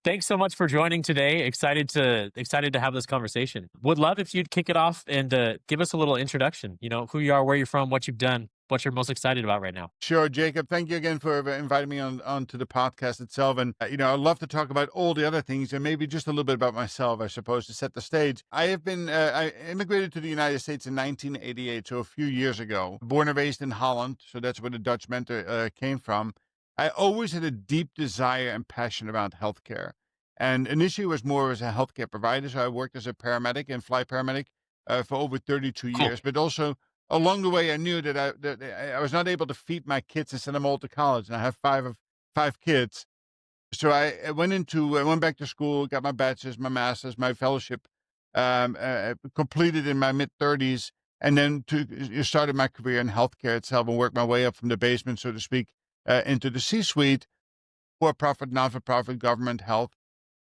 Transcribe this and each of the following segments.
Thanks so much for joining today. Excited to have this conversation. Would love if you'd kick it off and give us a little introduction. Who you are, where you're from, what you've done, what you're most excited about right now. Sure, Jacob. Thank you again for inviting me onto the podcast itself. And I'd love to talk about all the other things and maybe just a little bit about myself, I suppose, to set the stage. I immigrated to the United States in 1988, so a few years ago. Born and raised in Holland, so that's where the Dutch mentor came from. I always had a deep desire and passion about healthcare, and initially was more as a healthcare provider. So I worked as a paramedic and flight paramedic for over 32 Cool. years, but also along the way, I knew that I was not able to feed my kids and send them all to college, and I have five kids. So I went back to school, got my bachelor's, my master's, my fellowship, completed in my mid-30s, and then started my career in healthcare itself and worked my way up from the basement, so to speak, into the C-suite, for-profit, not-for-profit, government health.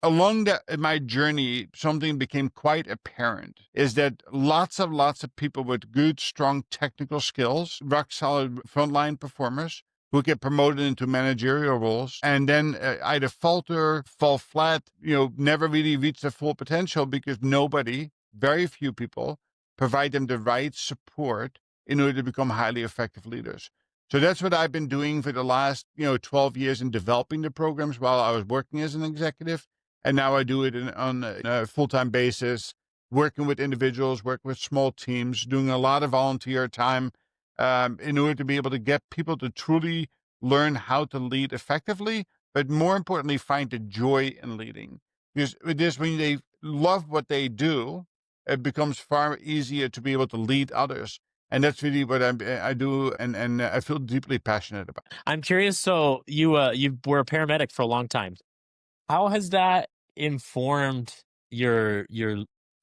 My journey, something became quite apparent is that lots of people with good, strong technical skills, rock solid frontline performers who get promoted into managerial roles and then either falter, fall flat, never really reach their full potential because very few people provide them the right support in order to become highly effective leaders. So that's what I've been doing for the last, 12 years in developing the programs while I was working as an executive. And now I do it on a full-time basis, working with individuals, working with small teams, doing a lot of volunteer time in order to be able to get people to truly learn how to lead effectively, but more importantly, find the joy in leading. Because with this, when they love what they do, it becomes far easier to be able to lead others. And that's really what I do, and I feel deeply passionate about. I'm curious. So you were a paramedic for a long time. How has that informed your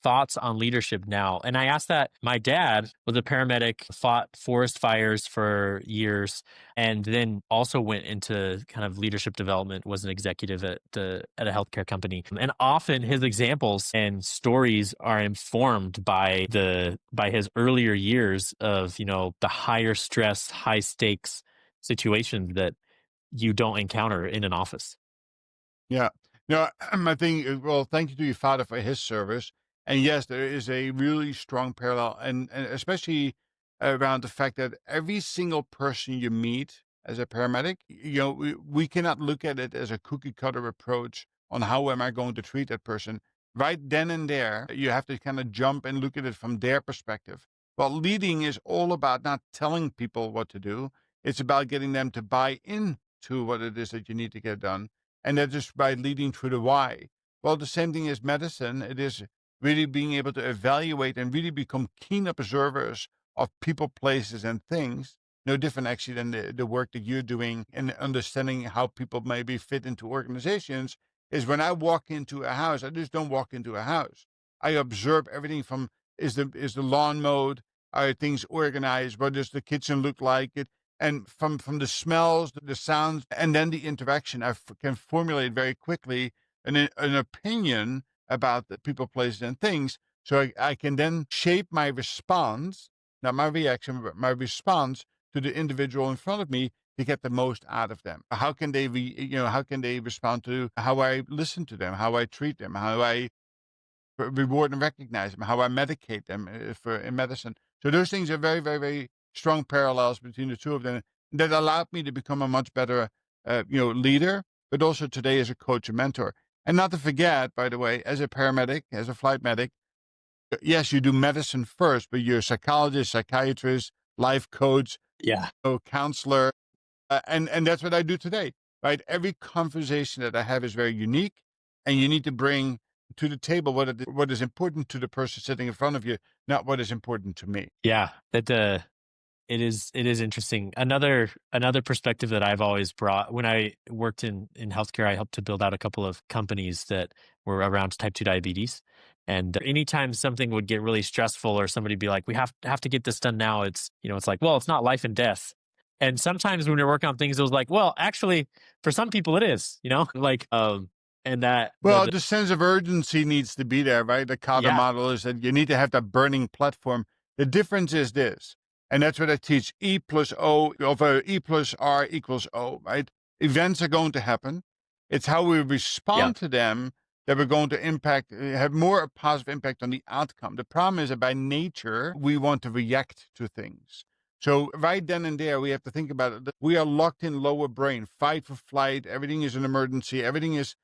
thoughts on leadership now? And I asked that my dad was a paramedic, fought forest fires for years, and then also went into kind of leadership development, was an executive at a healthcare company. And often his examples and stories are informed by his earlier years of, the higher stress, high stakes situations that you don't encounter in an office. Yeah. No, I think, well, thank you to your father for his service. And yes, there is a really strong parallel, and especially around the fact that every single person you meet as a paramedic, we cannot look at it as a cookie cutter approach on how am I going to treat that person. Right then and there, you have to kind of jump and look at it from their perspective. Well, leading is all about not telling people what to do. It's about getting them to buy into what it is that you need to get done, and that is by leading through the why. Well, the same thing as medicine. It is really being able to evaluate and really become keen observers of people, places, and things. No different actually than the work that you're doing in understanding how people maybe fit into organizations. Is when I walk into a house, I just don't walk into a house. I observe everything from is the lawn mowed, are things organized, what does the kitchen look like, and from the smells, the sounds, and then the interaction, can formulate very quickly an opinion about the people, places, and things. So I can then shape my response, not my reaction, but my response to the individual in front of me to get the most out of them. How can they respond to how I listen to them, how I treat them, how I reward and recognize them, how I medicate them for in medicine. So those things are very, very, very strong parallels between the two of them that allowed me to become a much better, leader, but also today as a coach and mentor. And not to forget, by the way, as a paramedic, as a flight medic, yes, you do medicine first, but you're a psychologist, psychiatrist, life coach, Yeah. counselor, and that's what I do today, right? Every conversation that I have is very unique, and you need to bring to the table what is important to the person sitting in front of you, not what is important to me. Yeah, it is interesting. Another perspective that I've always brought when I worked in healthcare, I helped to build out a couple of companies that were around type 2 diabetes. And anytime something would get really stressful or somebody be like, we have to get this done now, it's like, well, it's not life and death. And sometimes when you're working on things, it was like, well, actually, for some people it is, like and that Well, the the sense of urgency needs to be there, right? The Kata yeah, model is that you need to have that burning platform. The difference is this, and that's what I teach: E plus O over E plus R equals O, right? Events are going to happen. It's how we Yeah. respond to them that we're going to have more positive impact on the outcome. The problem is that by nature, we want to react to things. So right then and there, we have to think about it. We are locked in lower brain, fight for flight. Everything is an emergency. Everything is,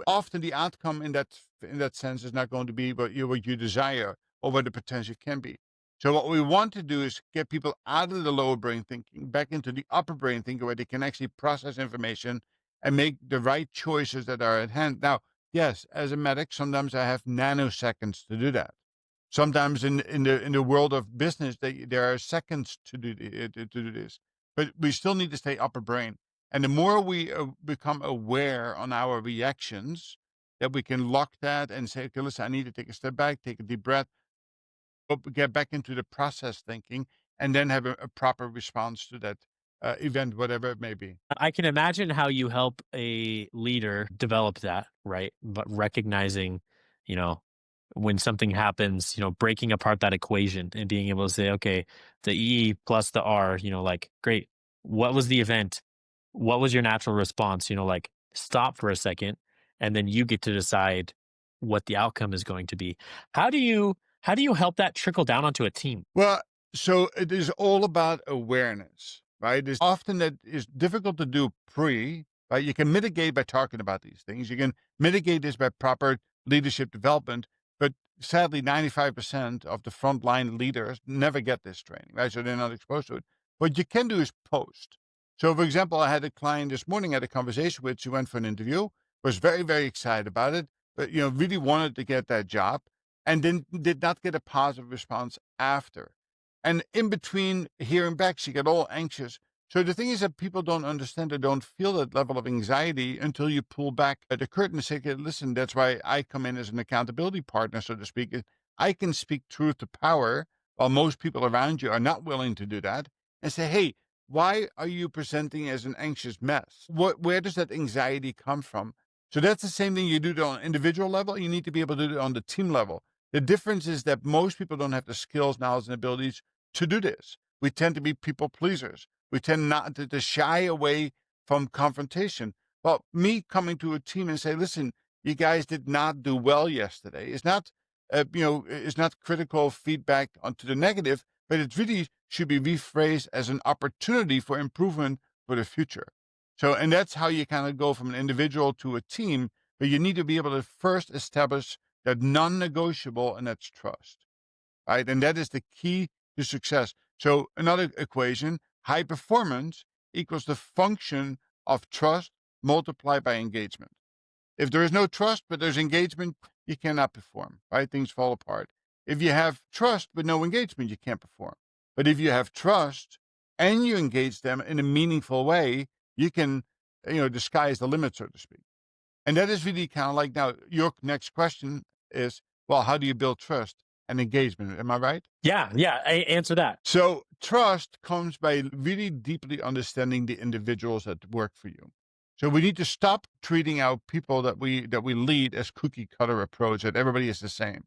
often the outcome in that sense is not going to be what you desire or what the potential can be. So what we want to do is get people out of the lower brain thinking, back into the upper brain thinking, where they can actually process information and make the right choices that are at hand. Now, yes, as a medic, sometimes I have nanoseconds to do that. Sometimes in the world of business, there are seconds to do this, but we still need to stay upper brain. And the more we become aware on our reactions, that we can lock that and say, okay, listen, I need to take a step back, take a deep breath, get back into the process thinking, and then have a proper response to that event, whatever it may be. I can imagine how you help a leader develop that, right? But recognizing, you know, when something happens, breaking apart that equation and being able to say, okay, the E plus the R, like, great. What was the event? What was your natural response? Like, stop for a second, and then you get to decide what the outcome is going to be. How do you help that trickle down onto a team? Well, so it is all about awareness, right? It's often that is difficult to do right? You can mitigate by talking about these things. You can mitigate this by proper leadership development, but sadly, 95% of the frontline leaders never get this training, right? So they're not exposed to it. What you can do is post. So, for example, I had a client this morning, I had a conversation with, she went for an interview, was very, very excited about it, but, really wanted to get that job and then did not get a positive response after. And in between hearing back, she got all anxious. So the thing is that people don't understand or don't feel that level of anxiety until you pull back at the curtain and say, okay, listen, that's why I come in as an accountability partner, so to speak. I can speak truth to power while most people around you are not willing to do that and say, hey, why are you presenting as an anxious mess? Where does that anxiety come from? So that's the same thing you do on an individual level. You need to be able to do it on the team level. The difference is that most people don't have the skills, knowledge, and abilities to do this. We tend to be people pleasers. We tend not to shy away from confrontation. Well, me coming to a team and say, listen, you guys did not do well yesterday. It's not critical feedback onto the negative, but it really should be rephrased as an opportunity for improvement for the future. So, and that's how you kind of go from an individual to a team, but you need to be able to first establish that non-negotiable, and that's trust, right? And that is the key to success. So another equation, high performance equals the function of trust multiplied by engagement. If there is no trust, but there's engagement, you cannot perform, right? Things fall apart. If you have trust, but no engagement, you can't perform. But if you have trust and you engage them in a meaningful way, you can, the sky is the limit, so to speak. And that is really kind of like, now your next question is, well, how do you build trust and engagement? Am I right? Yeah, yeah. Answer that. So trust comes by really deeply understanding the individuals that work for you. So we need to stop treating our people that we lead as cookie cutter approach, that everybody is the same.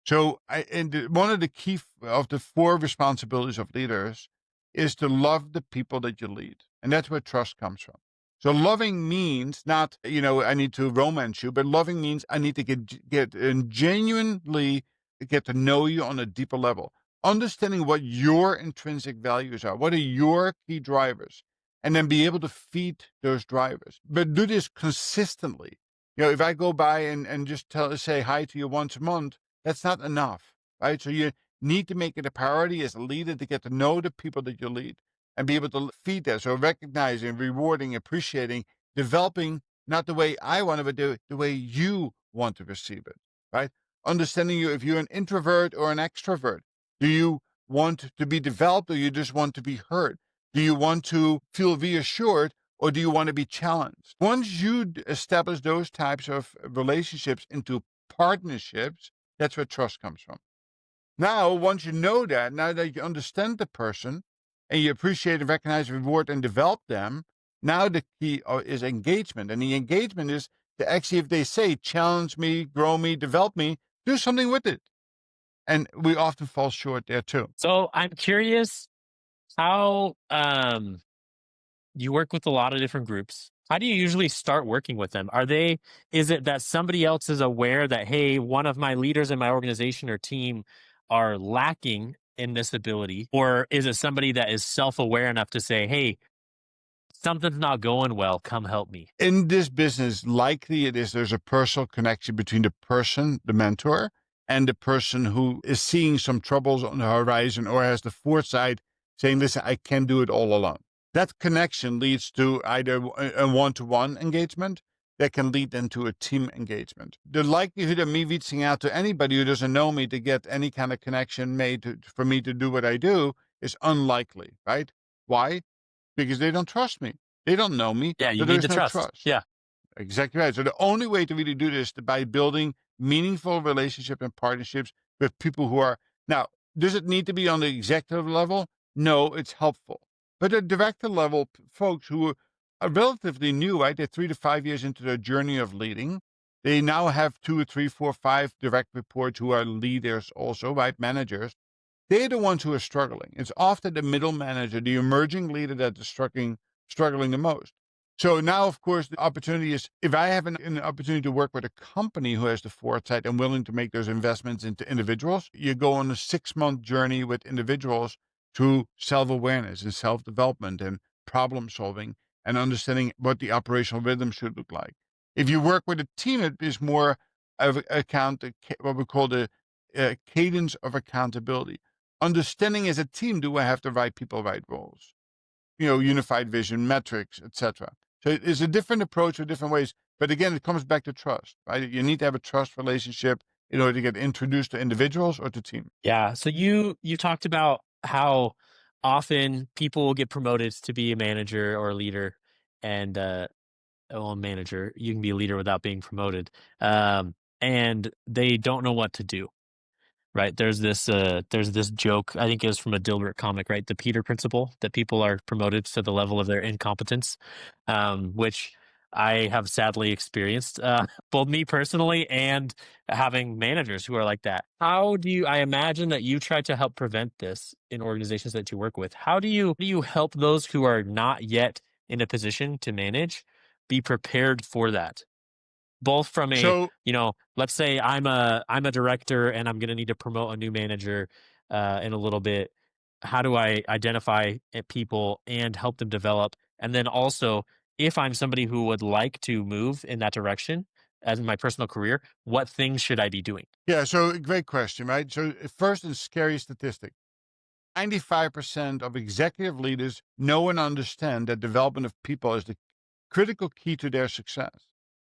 So, one of the of the four responsibilities of leaders is to love the people that you lead, and that's where trust comes from. So, loving means not, I need to romance you, but loving means I need to get and genuinely get to know you on a deeper level, understanding what your intrinsic values are, what are your key drivers, and then be able to feed those drivers. But do this consistently. If I go by and just say hi to you once a month, that's not enough, right? So you need to make it a priority as a leader to get to know the people that you lead and be able to feed that. So recognizing, rewarding, appreciating, developing, not the way I want it, but the way you want to receive it, right? Understanding you, if you're an introvert or an extrovert, do you want to be developed or you just want to be heard? Do you want to feel reassured or do you want to be challenged? Once you establish those types of relationships into partnerships, that's where trust comes from. Now, once you know that, now that you understand the person and you appreciate and recognize, reward, and develop them, now the key is engagement. And the engagement is to actually, if they say, challenge me, grow me, develop me, do something with it. And we often fall short there too. So I'm curious how you work with a lot of different groups. How do you usually start working with them? Is it that somebody else is aware that, hey, one of my leaders in my organization or team are lacking in this ability? Or is it somebody that is self aware enough to say, hey, something's not going well, come help me? In this business, likely it is there's a personal connection between the person, the mentor, and the person who is seeing some troubles on the horizon or has the foresight saying, listen, I can't do it all alone. That connection leads to either a one-to-one engagement that can lead then to a team engagement. The likelihood of me reaching out to anybody who doesn't know me to get any kind of connection made for me to do what I do is unlikely, right? Why? Because they don't trust me. They don't know me, Yeah, so you need there's the no trust. trust. Yeah. Exactly right. So the only way to really do this is by building meaningful relationship and partnerships with people who are now. Does it need to be on the executive level? No, it's helpful. But at director level, folks who are relatively new, right? They're 3 to 5 years into their journey of leading. They now have 2 or 3, 4, 5 direct reports who are leaders, also, right? Managers. They're the ones who are struggling. It's often the middle manager, the emerging leader that is struggling the most. So now, of course, the opportunity is if I have an opportunity to work with a company who has the foresight and willing to make those investments into individuals, you go on a 6 month journey with individuals to self awareness and self development and problem solving and understanding what the operational rhythm should look like. If you work with a team, it is more of what we call the cadence of accountability. Understanding as a team, do I have the right people, right roles? Unified vision, metrics, etc. So it's a different approach with different ways. But again, it comes back to trust, right? You need to have a trust relationship in order to get introduced to individuals or to team. Yeah. So you talked about how often people will get promoted to be a manager or a leader, and well, a manager, you can be a leader without being promoted, and they don't know what to do. Right, there's this joke, I think it was from a Dilbert comic, right? The Peter principle, that people are promoted to the level of their incompetence, which I have sadly experienced, both me personally and having managers who are like that. I imagine that you try to help prevent this in organizations that you work with. How do you help those who are not yet in a position to manage be prepared for that? Both from a, So let's say I'm a director and I'm gonna need to promote a new manager, in a little bit. How do I identify, people and help them develop? And then also, if I'm somebody who would like to move in that direction as in my personal career, what things should I be doing? yeah, so great question, right? So first, a scary statistic: 95% of executive leaders know and understand that development of people is the critical key to their success.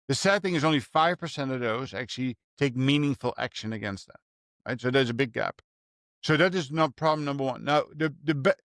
The sad thing is only 5% of those actually take meaningful action against that, right? So there's a big gap. So that is not problem number one. Now,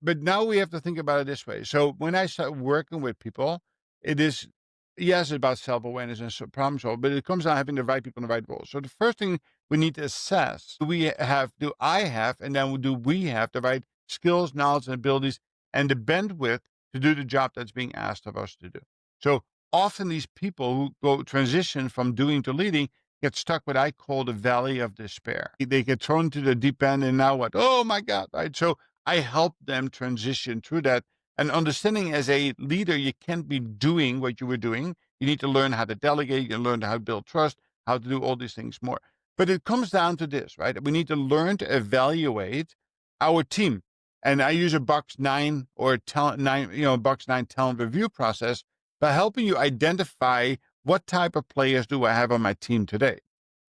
but now we have to think about it this way. So when I start working with people, it is, yes, about self awareness and problem solving, but it comes down to having the right people in the right roles. So the first thing we need to assess: do I have, and then do we have the right skills, knowledge, and abilities, and the bandwidth to do the job that's being asked of us to do? So often these people who go transition from doing to leading get stuck what I call the valley of despair. They get thrown into the deep end, and now what? Oh my God, right? So I help them transition through that. And understanding as a leader, you can't be doing what you were doing. You need to learn how to delegate, you learn how to build trust, how to do all these things more. But it comes down to this, right? We need to learn to evaluate our team. And I use a box nine or talent nine, box nine talent review process by helping you identify what type of players do I have on my team today?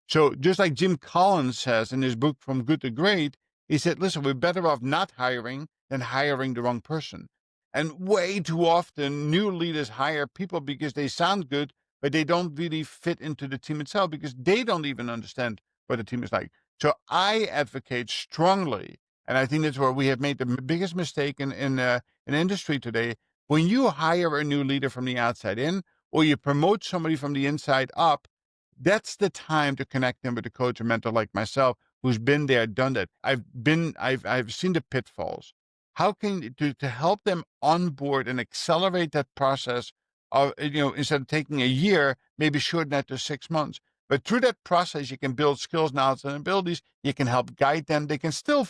So just like Jim Collins says in his book From Good to Great, he said, listen, we're better off not hiring than hiring the wrong person. And way too often, new leaders hire people because they sound good, but they don't really fit into the team itself because they don't even understand what the team is like. So I advocate strongly, and I think that's where we have made the biggest mistake in industry today. When you hire a new leader from the outside in, or you promote somebody from the inside up, that's the time to connect them with a coach or mentor like myself, who's been there, done that. I've seen the pitfalls. How can to help them onboard and accelerate that process of instead of taking a year, maybe shorten that to 6 months. But through that process, you can build skills, knowledge, and abilities. You can help guide them. They can still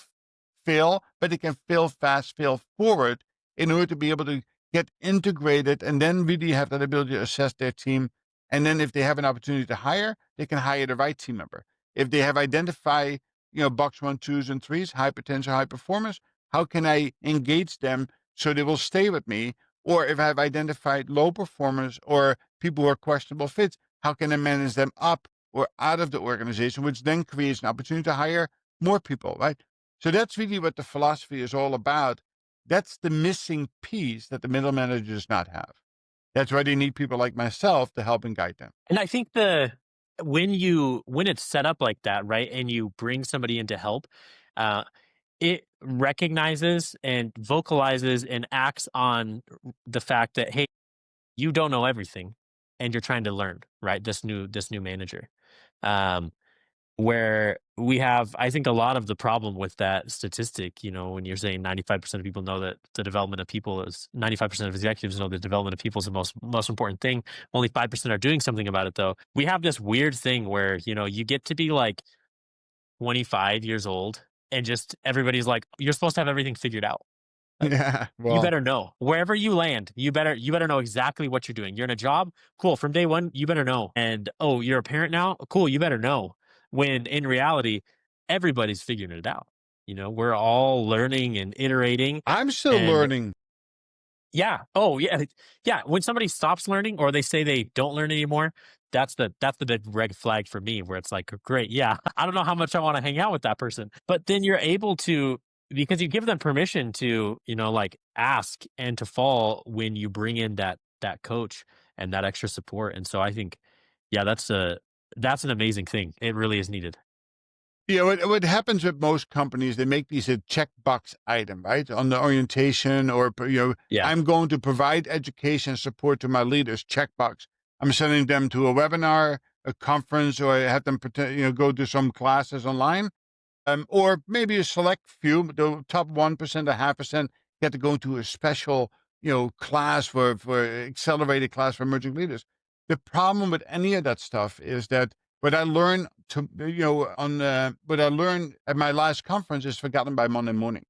fail, but they can fail fast, fail forward in order to be able to get integrated, and then really have that ability to assess their team. And then if they have an opportunity to hire, they can hire the right team member. If they have identified, box one, twos, and threes, high potential, high performers, how can I engage them so they will stay with me? Or if I've identified low performers or people who are questionable fits, how can I manage them up or out of the organization, which then creates an opportunity to hire more people, right? So that's really what the philosophy is all about. That's the missing piece that the middle manager does not have. That's why they need people like myself to help and guide them. And I think when it's set up like that, right, and you bring somebody in to help, uh, it recognizes and vocalizes and acts on the fact that, hey, you don't know everything, and you're trying to learn, right? This new manager. Um, where we have, I think, a lot of the problem with that statistic, when you're saying 95% of people know that the development of people is 95% of executives know the development of people is the most important thing. Only 5% are doing something about it, though. We have this weird thing where, you get to be like 25 years old and just everybody's like, you're supposed to have everything figured out. Like, Yeah. you Well, better know wherever you land. You better know exactly what you're doing. You're in a job, cool. From day one, you better know. And oh, you're a parent now, cool. You better know. When in reality, everybody's figuring it out. We're all learning and iterating. I'm still And learning. yeah, oh yeah, yeah. When somebody stops learning or they say they don't learn anymore, that's the big red flag for me. Where it's like, great, yeah, I don't know how much I want to hang out with that person, but then you're able to, because you give them permission to, like, ask and to fall when you bring in that coach and that extra support. And so I think, yeah, that's an amazing thing. It really is needed. What happens with most companies, they make these a checkbox item, right? On the orientation or, Yeah. I'm going to provide education support to my leaders, checkbox. I'm sending them to a webinar, a conference, or I have them go to some classes online. Or maybe a select few, the top 1%, a half percent, get to go to a special, class for accelerated class for emerging leaders. The problem with any of that stuff is that what I learned what I learned at my last conference is forgotten by Monday morning.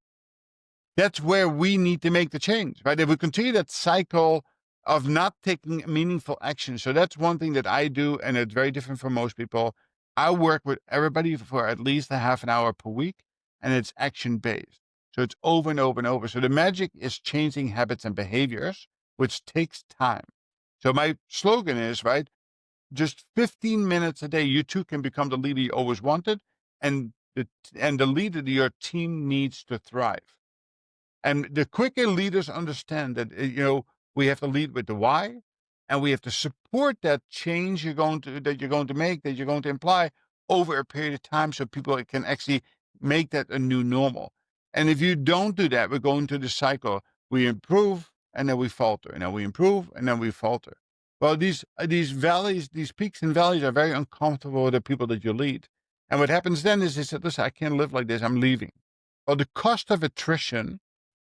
That's where we need to make the change, right? If we continue that cycle of not taking meaningful action. So that's one thing that I do, and it's very different from most people. I work with everybody for at least a half an hour per week, and it's action based. So it's over and over and over. So the magic is changing habits and behaviors, which takes time. So my slogan is, right, just 15 minutes a day, you too can become the leader you always wanted, and the leader that your team needs to thrive. And the quicker leaders understand that, we have to lead with the why, and we have to support that change that you're going to make, that you're going to imply over a period of time, so people can actually make that a new normal. And if you don't do that, we're going to the cycle. We improve and then we falter, and then we improve and then we falter. Well, these valleys, these peaks and valleys, are very uncomfortable with the people that you lead. And what happens then is they say, "Listen, I can't live like this. I'm leaving." Well, the cost of attrition,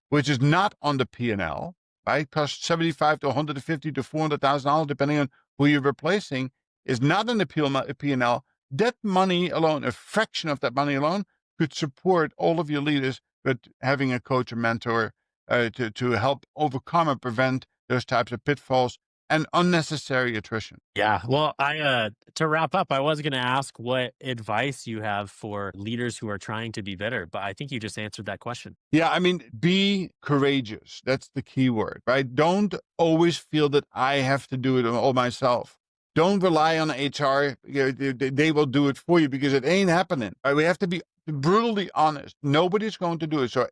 which is not on the P&L, right? Costs 75 to 150 to $400,000, depending on who you're replacing, is not in the P&L. That money alone, a fraction of that money alone, could support all of your leaders with having a coach or mentor to help overcome and prevent those types of pitfalls and unnecessary attrition. Yeah. Well, to wrap up, I was going to ask what advice you have for leaders who are trying to be better, but I think you just answered that question. Yeah, I mean, be courageous. That's the key word, right? Don't always feel that I have to do it all myself. Don't rely on HR. They will do it for you, because it ain't happening. Right? We have to be brutally honest. Nobody's going to do it. So,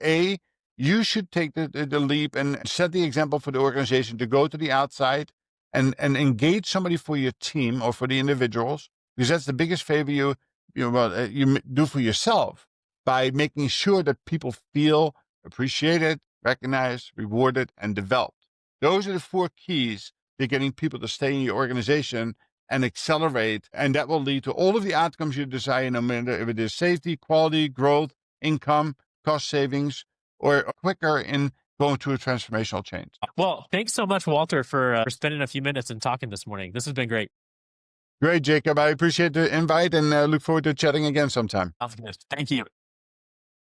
you should take the leap and set the example for the organization to go to the outside and engage somebody for your team or for the individuals, because that's the biggest favor you do for yourself, by making sure that people feel appreciated, recognized, rewarded, and developed. Those are the four keys to getting people to stay in your organization and accelerate. And that will lead to all of the outcomes you desire, no matter if it is safety, quality, growth, income, cost savings, or quicker in going through a transformational change. Well, thanks so much, Walter, for spending a few minutes and talking this morning. This has been great. Great, Jacob. I appreciate the invite and look forward to chatting again sometime. Sounds good. Thank you.